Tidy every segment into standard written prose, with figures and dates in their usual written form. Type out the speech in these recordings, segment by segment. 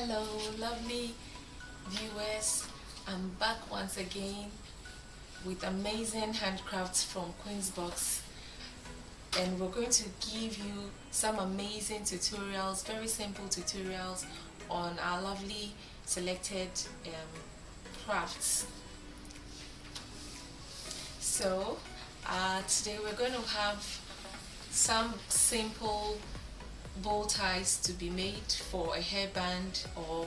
Hello, lovely viewers. I'm back once again with amazing handcrafts from Queen's Box, and we're going to give you some amazing tutorials, very simple tutorials on our lovely selected crafts. So today we're going to have some simple bow ties to be made for a hairband or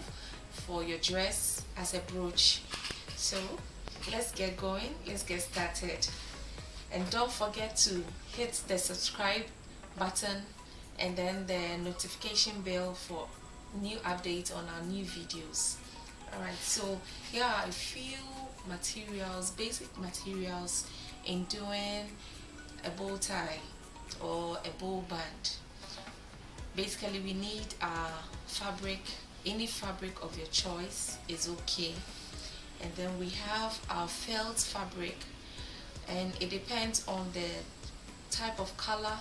for your dress as a brooch. So let's get going, let's get started, and don't forget to hit the subscribe button and then the notification bell for new updates on our new videos. Alright, so here are a few materials, basic materials in doing a bow tie or a bow band. Basically, we need our fabric, any fabric of your choice is okay, and then we have our felt fabric, and it depends on the type of color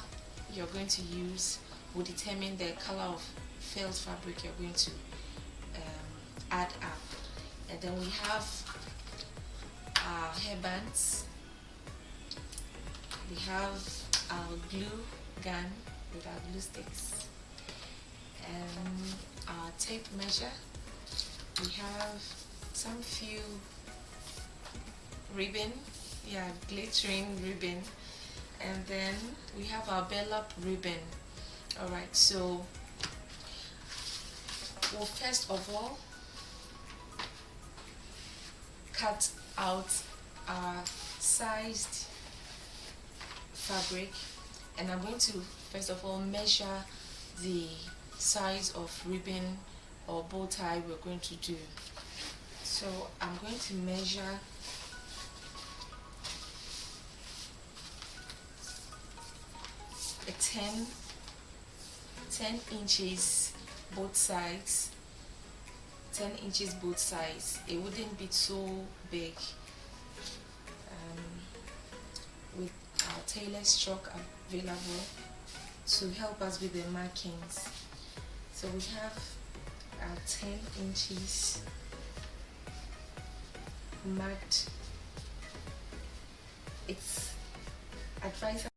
you're going to use will determine the color of felt fabric you're going to add up. And then we have our hairbands, we have our glue gun with our glue sticks, and our tape measure. We have some few ribbon, glittering ribbon, and then we have our burlap ribbon. Alright, so we'll first of all cut out our sized fabric, and I'm going to first of all measure the size of ribbon or bow tie we're going to do. So I'm going to measure a 10 inches both sides. 10 inches both sides. It wouldn't be so big. With our tailor's chalk available to help us with the markings. So we have our 10 inches marked. It's advisable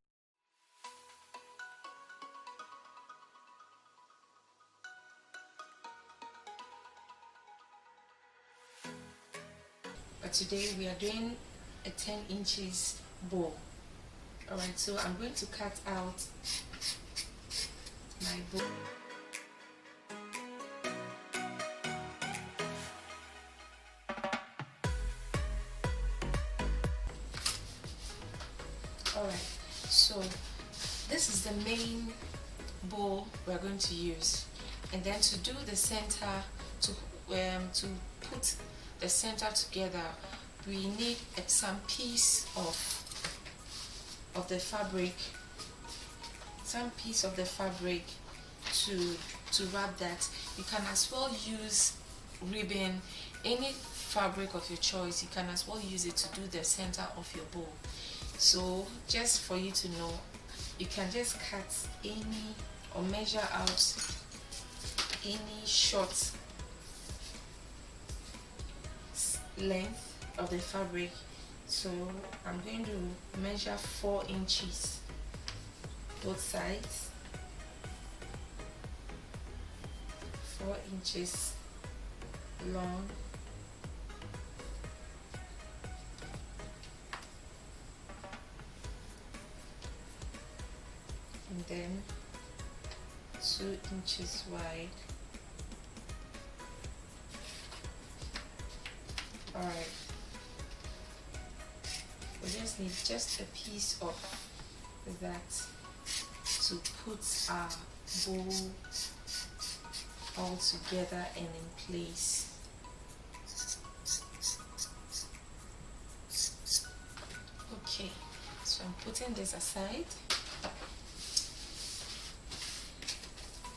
but today we are doing a 10 inches bow. Alright, so I'm going to cut out my bow. Alright, so this is the main bow we're going to use, and then to do the center, to put the center together, we need some piece of the fabric, to wrap that. You can as well use ribbon, any fabric of your choice. You can as well use it to do the center of your bow. So just for you to know, you can just cut any or measure out any short length of the fabric. So I'm going to measure 4 inches both sides, 4 inches long, and then 2 inches wide. Alright, we just need just a piece of that to put our bow all together and in place. Okay, so I'm putting this aside,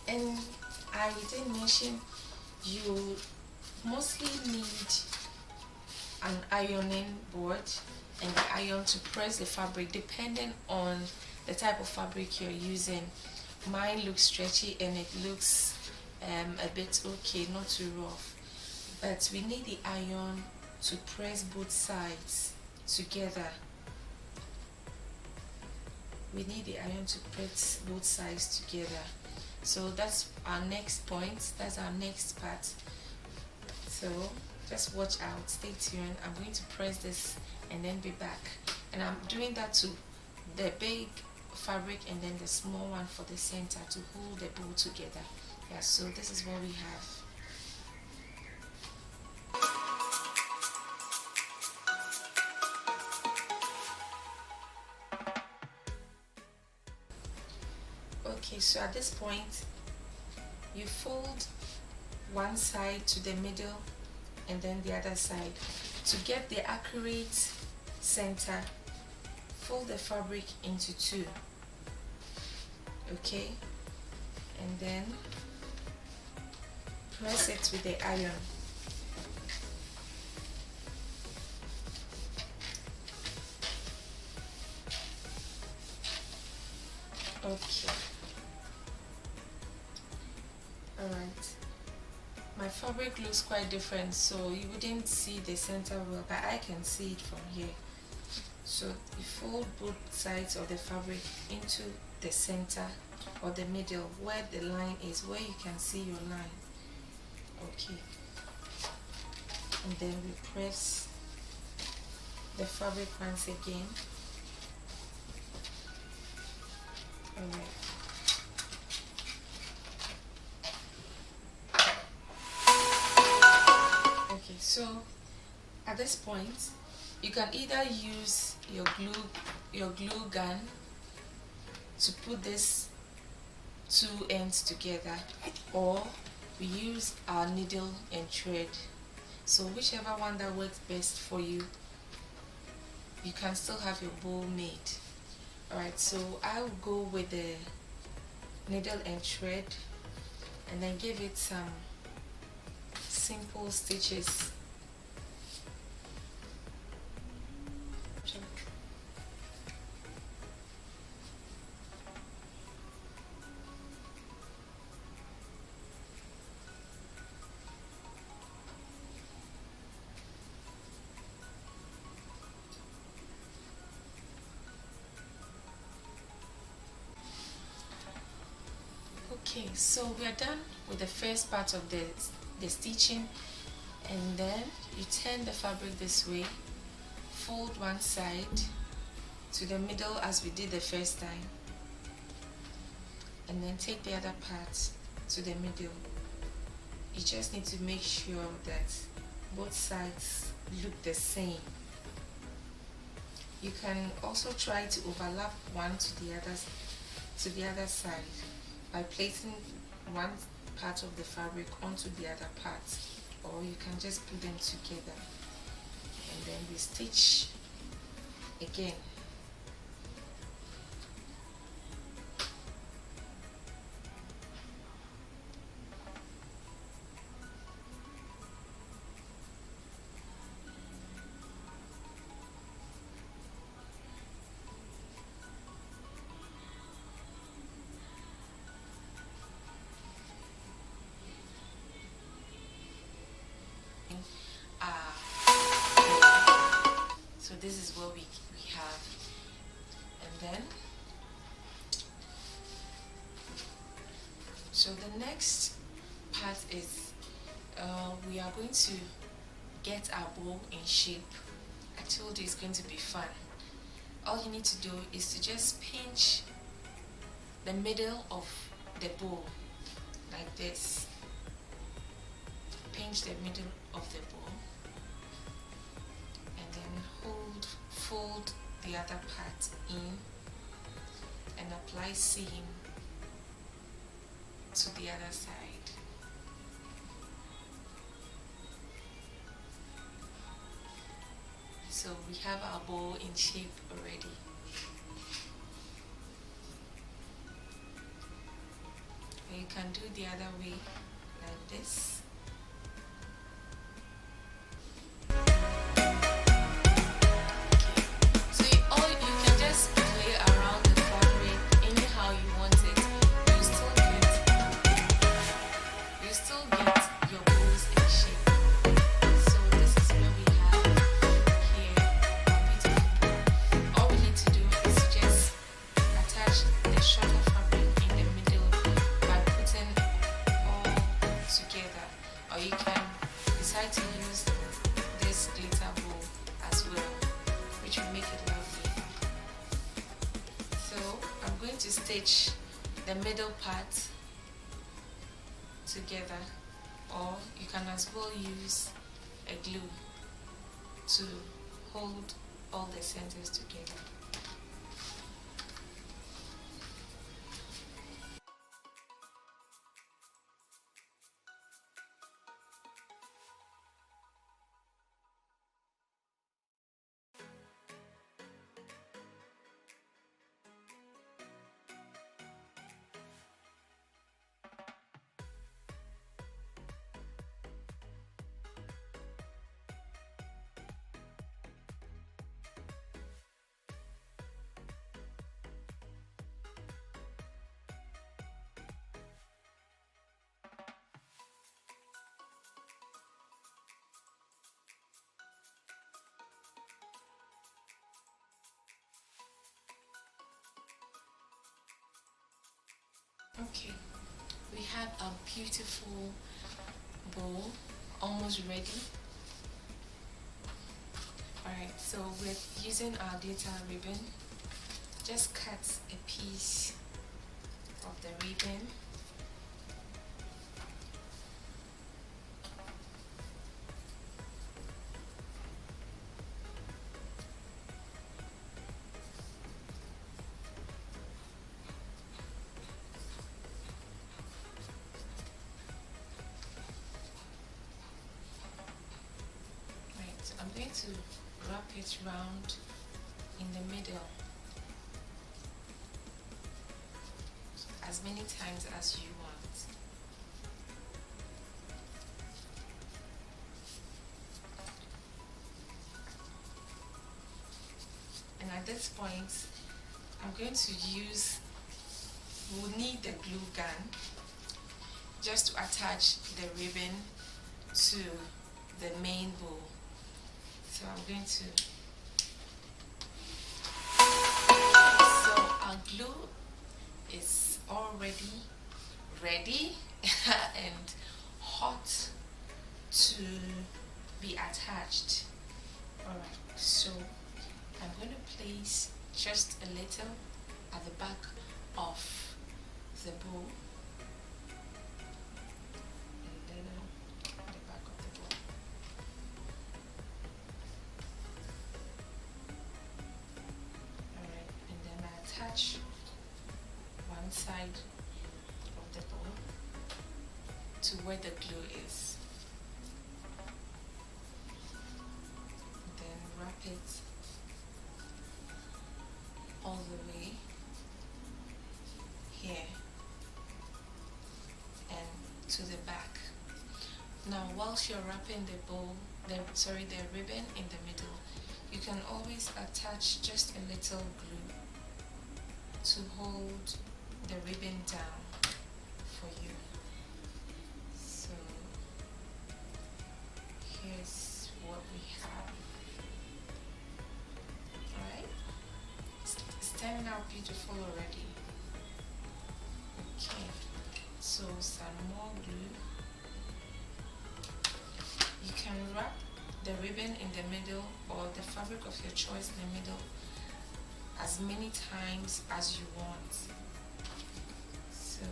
and I did mention you mostly need an ironing board and the iron to press the fabric depending on the type of fabric you're using. Mine looks stretchy and it looks a bit okay, not too rough. But we need the iron to press both sides together. We need the iron to press both sides together. So that's our next point, that's our next part. So just watch out, stay tuned. I'm going to press this and then be back, and I'm doing that to the big fabric and then the small one for the center to hold the bow together. Yeah, so this is what we have. Okay, so at this point you fold one side to the middle and then the other side. To get the accurate center, fold the fabric into two, okay, and then press it with the iron. Okay, all right. My fabric looks quite different, so you wouldn't see the center well, but I can see it from here. So you fold both sides of the fabric into the center or the middle where the line is, where you can see your line. Okay, and then we press the fabric once again. All right. So at this point you can either use your glue gun to put this two ends together, or we use our needle and thread. So whichever one that works best for you, you can still have your bow made. Alright, so I'll go with the needle and thread and then give it some simple stitches. Okay, so we are done with the first part of the stitching, and then you turn the fabric this way, fold one side to the middle as we did the first time, and then take the other part to the middle. You just need to make sure that both sides look the same. You can also try to overlap one to the other side by placing one part of the fabric onto the other part, or you can just put them together and then we stitch again. So this is what we have, and then so the next part is we are going to get our bow in shape. I told you it's going to be fun. All you need to do is to just pinch the middle of the bow like this. Pinch the middle of the bow and then fold the other part in and apply seam to the other side. So we have our bow in shape already. And you can do the other way like this. or you can decide to use this glitter bow as well, which will make it lovely. So I'm going to stitch the middle part together, or you can as well use a glue to hold all the centers together. Okay, we have a beautiful bow almost ready. Alright, so with using our glitter ribbon, just cut a piece of the ribbon. So I'm going to wrap it round in the middle as many times as you want. And at this point, I'm going to we'll need the glue gun just to attach the ribbon to the main bow. So I'm going to, so our glue is already ready and hot to be attached. Alright, so I'm going to place just a little at the back of the bow. Attach one side of the bow to where the glue is, then wrap it all the way here and to the back. Now whilst you're wrapping the ribbon in the middle, you can always attach just a little glue to hold the ribbon down for you. So here's what we have. Alright, it's turning out beautiful already. Okay, so some more glue. You can wrap the ribbon in the middle or the fabric of your choice in the middle as many times as you want. So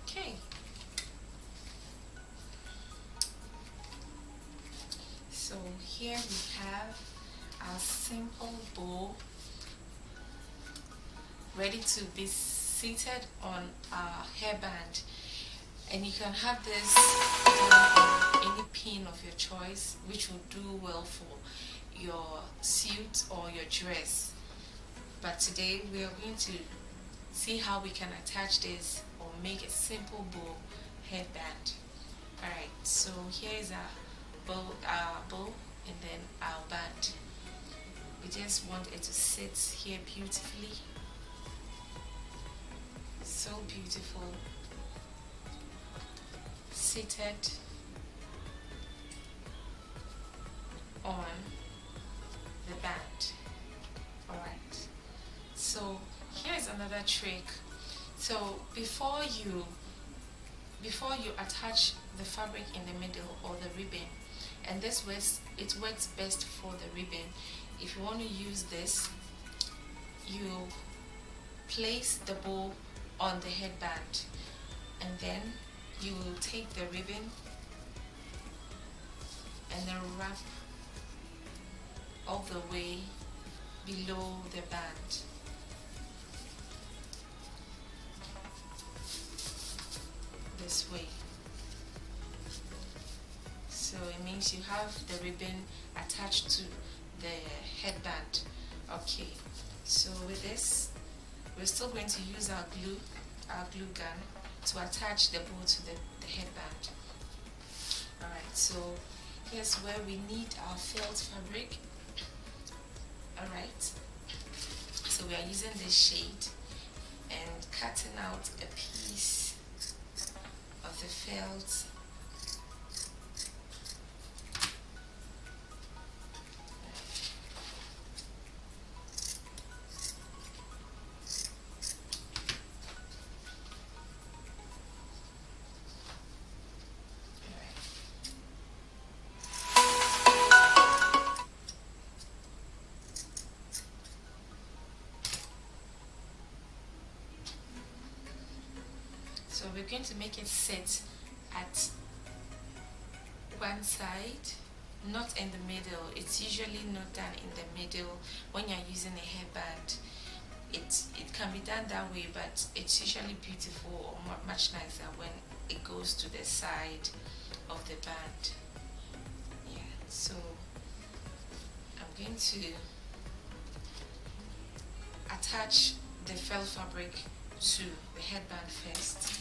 okay. So here we have our simple bow ready to be seated on a hairband, and you can have this done on any pin of your choice, which will do well for your suit or your dress. But today we are going to see how we can attach this or make a simple bow headband. Alright, so here is our bow and then our band. We just want it to sit here beautifully. So beautiful, seated on another trick. So before you attach the fabric in the middle or the ribbon, and this works, it works best for the ribbon. If you want to use this, you place the bow on the headband, and then you will take the ribbon and then wrap all the way below the band. This way. So it means you have the ribbon attached to the headband. Okay, so with this, we're still going to use our glue gun to attach the bow to the headband. Alright, so here's where we need our felt fabric. Alright, so we are using this shade and cutting out a piece of the felt. So we're going to make it sit at one side, not in the middle. It's usually not done in the middle when you're using a headband. It can be done that way, but it's usually beautiful or much nicer when it goes to the side of the band. Yeah, so I'm going to attach the felt fabric to the headband first.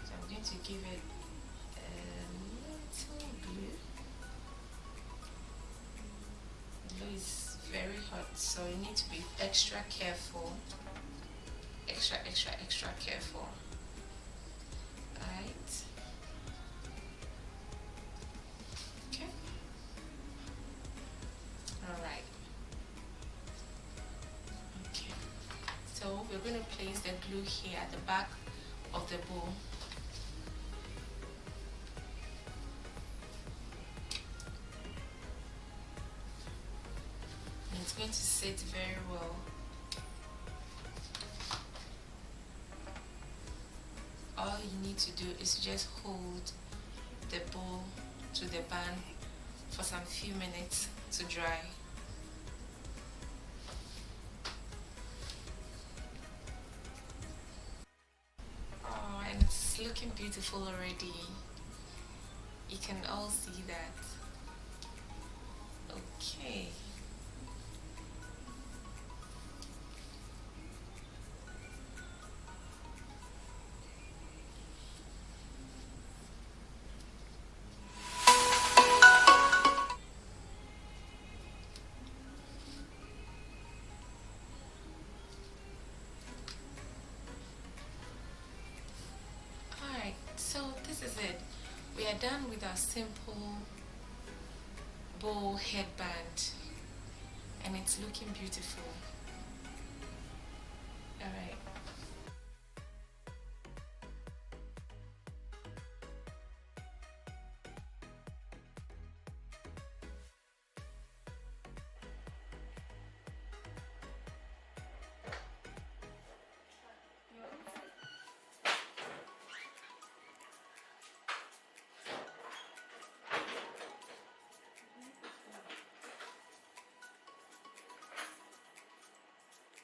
So I'm going to give it a little glue. Glue is very hot, so you need to be extra careful. Extra careful. Alright. Okay. Alright. Okay. So we're going to place the glue here at the back of the bow. And it's going to sit very well. All you need to do is just hold the bow to the band for some few minutes to dry. Oh, and it's looking beautiful already. You can all see that. Okay. So this is it. We are done with our simple bow headband, and it's looking beautiful. Alright.